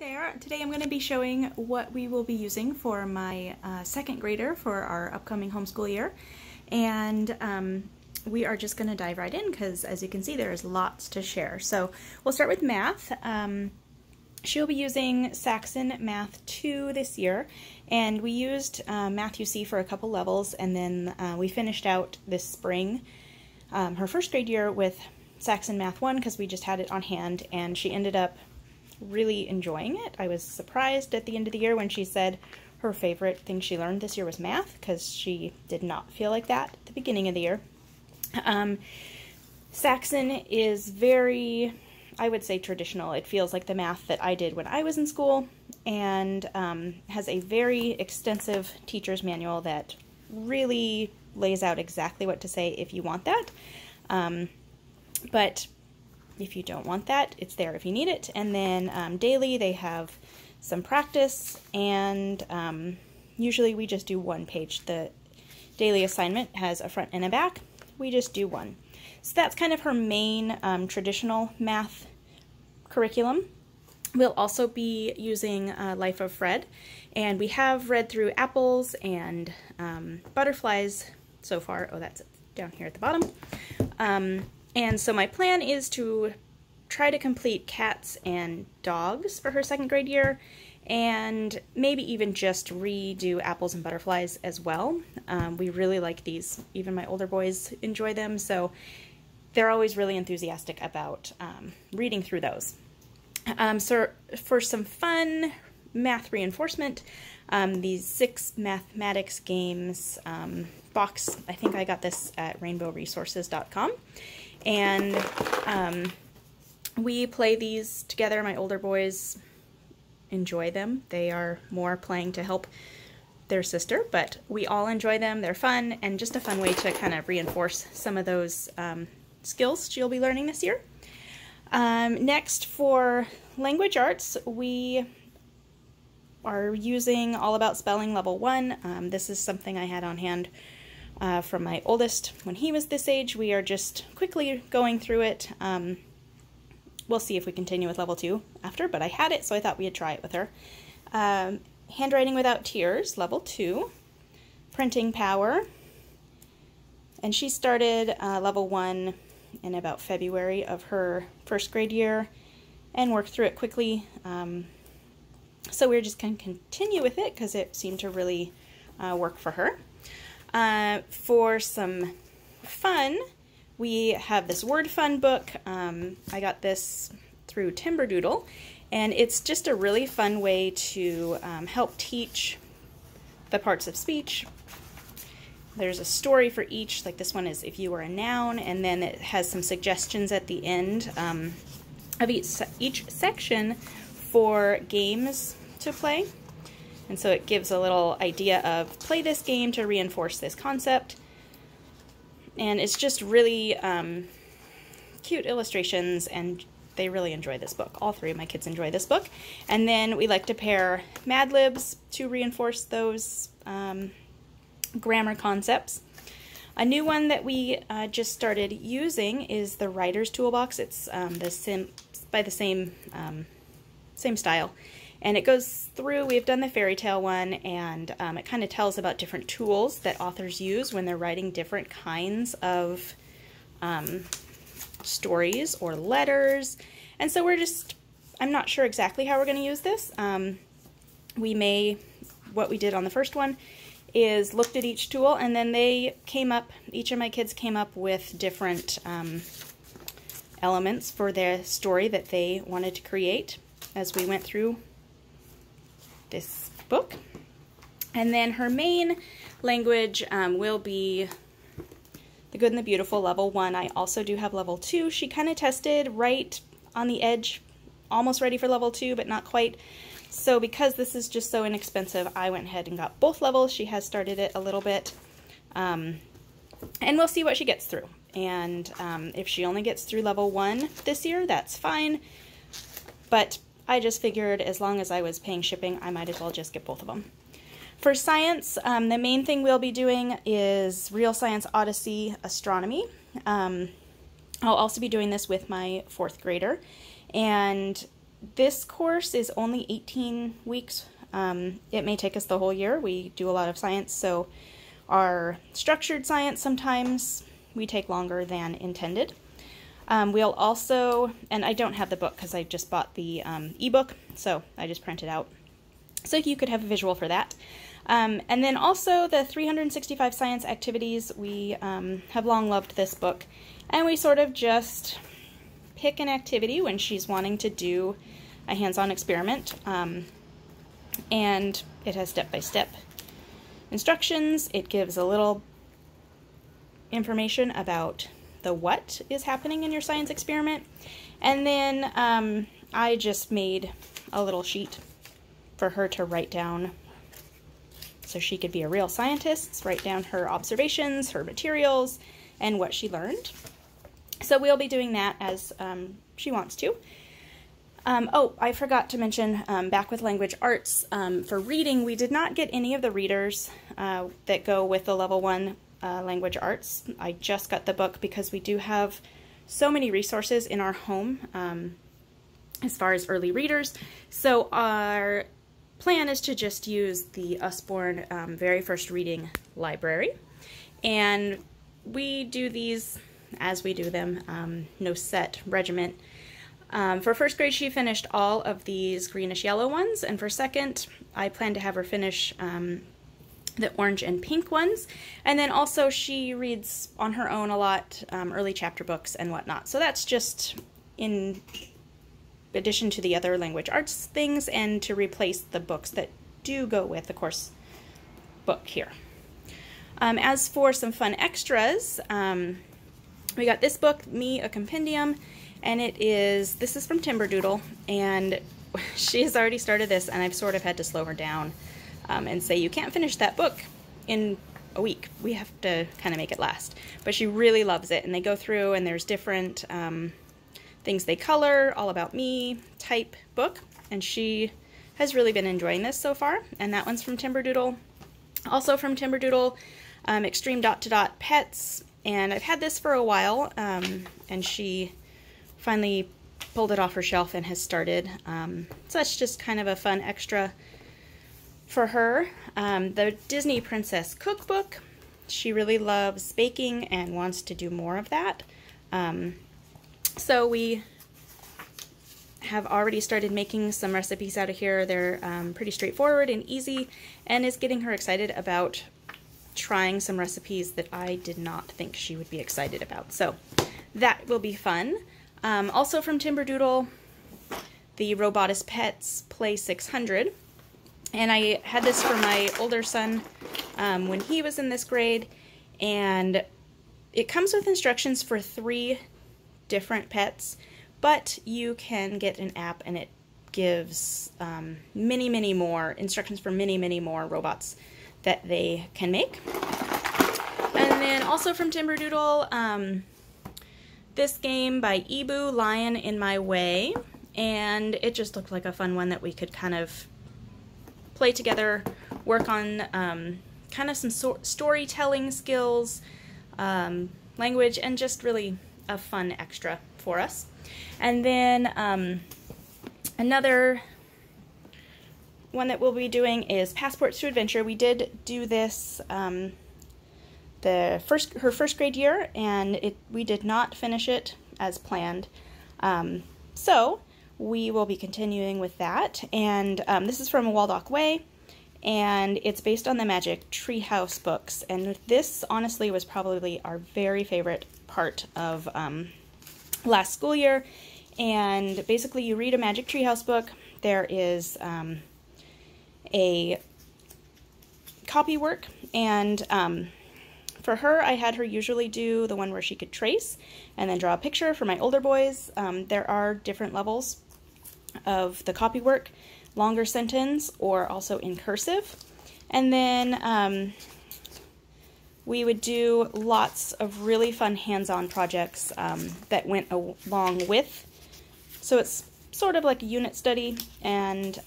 there. Today I'm going to be showing what we will be using for my second grader for our upcoming homeschool year. And we are just going to dive right in because, as you can see, there's lots to share. So we'll start with math. She'll be using Saxon Math 2 this year, and we used Math UC for a couple levels, and then we finished out this spring her first grade year with Saxon Math 1 because we just had it on hand, and she ended up really enjoying it. I was surprised at the end of the year when she said her favorite thing she learned this year was math, because she did not feel like that at the beginning of the year. Saxon is very, I would say, traditional. It feels like the math that I did when I was in school, and has a very extensive teacher's manual that really lays out exactly what to say if you want that. But if you don't want that, it's there if you need it. And then daily they have some practice, and usually we just do one page. The daily assignment has a front and a back. We just do one. So that's kind of her main traditional math curriculum. We'll also be using Life of Fred, and we have read through apples and butterflies so far. Oh, that's down here at the bottom. And so my plan is to try to complete cats and dogs for her second grade year, and maybe even just redo apples and butterflies as well. We really like these. Even my older boys enjoy them, so they're always really enthusiastic about reading through those. So for some fun math reinforcement, these 6 mathematics games box, I think I got this at rainbowresources.com. And we play these together. My older boys enjoy them. They are more playing to help their sister, but we all enjoy them. They're fun, and just a fun way to kind of reinforce some of those skills she'll be learning this year. Next, for language arts, we are using All About Spelling Level 1. This is something I had on hand from my oldest when he was this age. We are just quickly going through it. We'll see if we continue with level 2 after, but I had it, so I thought we'd try it with her. Handwriting Without Tears, level 2. Printing Power. And she started level 1 in about February of her first grade year and worked through it quickly. So we're just going to continue with it because it seemed to really work for her. For some fun, we have this word fun book. I got this through Timberdoodle, and it's just a really fun way to help teach the parts of speech. There's a story for each, like this one is If You Were a Noun, and then it has some suggestions at the end of each section for games to play. And so it gives a little idea of play this game to reinforce this concept. And it's just really cute illustrations, and they really enjoy this book. All 3 of my kids enjoy this book. And then we like to pair Mad Libs to reinforce those grammar concepts. A new one that we just started using is the Writer's Toolbox. It's by the same style. And it goes through, we've done the fairy tale one, and it kind of tells about different tools that authors use when they're writing different kinds of stories or letters. And so I'm not sure exactly how we're going to use this. What we did on the first one is looked at each tool, and then each of my kids came up with different elements for their story that they wanted to create as we went through this book. And then her main language will be The Good and the Beautiful, level 1. I also do have level 2. She kind of tested right on the edge, almost ready for level 2, but not quite. So because this is just so inexpensive, I went ahead and got both levels. She has started it a little bit, and we'll see what she gets through. And if she only gets through level 1 this year, that's fine. But I just figured as long as I was paying shipping, I might as well just get both of them. For science, the main thing we'll be doing is Real Science Odyssey Astronomy. I'll also be doing this with my 4th grader, and this course is only 18 weeks. It may take us the whole year. We do a lot of science, so our structured science sometimes we take longer than intended. We'll also, and I don't have the book because I just bought the ebook, so I just printed out. So you could have a visual for that. And then also the 365 science activities. We have long loved this book, and we sort of just pick an activity when she's wanting to do a hands-on experiment. And it has step-by-step instructions. It gives a little information about the what is happening in your science experiment. And then I just made a little sheet for her to write down so she could be a real scientist, write down her observations, her materials, and what she learned. So we'll be doing that as she wants to. Oh, I forgot to mention, back with language arts, for reading, we did not get any of the readers that go with the level 1 language arts. I just got the book because we do have so many resources in our home as far as early readers. So our plan is to just use the Usborne very first reading library. And we do these as we do them, no set regiment. For first grade, she finished all of these greenish yellow ones, and for second, I plan to have her finish the orange and pink ones. And then also she reads on her own a lot, early chapter books and whatnot. So that's just in addition to the other language arts things and to replace the books that do go with the course book here. As for some fun extras, we got this book, Me, a Compendium, and this is from Timberdoodle, and she has already started this, and I've sort of had to slow her down and say, you can't finish that book in a week. We have to kind of make it last. But she really loves it, and they go through, and there's different things they color, all about me type book, and she has really been enjoying this so far, and that one's from Timberdoodle. Also from Timberdoodle, Extreme Dot to Dot Pets, and I've had this for a while, and she finally pulled it off her shelf and has started. So that's just kind of a fun extra for her. The Disney Princess Cookbook, she really loves baking and wants to do more of that. So we have already started making some recipes out of here. They're pretty straightforward and easy, and is getting her excited about trying some recipes that I did not think she would be excited about. So that will be fun. Also from Timberdoodle, the Robotus Pets Play 600. And I had this for my older son when he was in this grade, and it comes with instructions for 3 different pets, but you can get an app and it gives many more instructions for many more robots that they can make. And then also from Timberdoodle, this game by Ebu, Lion in My Way, and it just looked like a fun one that we could kind of play together, work on kind of some storytelling skills, language, and just really a fun extra for us. And then another one that we'll be doing is Passports to Adventure. We did do this her first grade year, and we did not finish it as planned. So we will be continuing with that, and this is from Waldock Way, and it's based on the Magic Treehouse books, and this honestly was probably our very favorite part of last school year. And basically you read a Magic Treehouse book, there is a copy work, and for her, I had her usually do the one where she could trace and then draw a picture. For my older boys, there are different levels of the copy work, longer sentence or also in cursive. And then we would do lots of really fun hands-on projects that went along with. So it's sort of like a unit study, and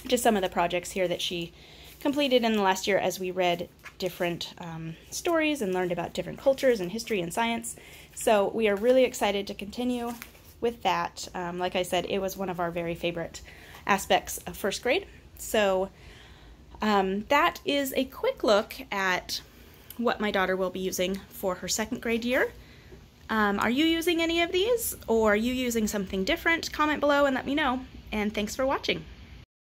just some of the projects here that she completed in the last year as we read different stories and learned about different cultures and history and science. So we are really excited to continue with that, like I said, it was one of our very favorite aspects of first grade. So that is a quick look at what my daughter will be using for her second grade year. Are you using any of these, or are you using something different? Comment below and let me know. And thanks for watching.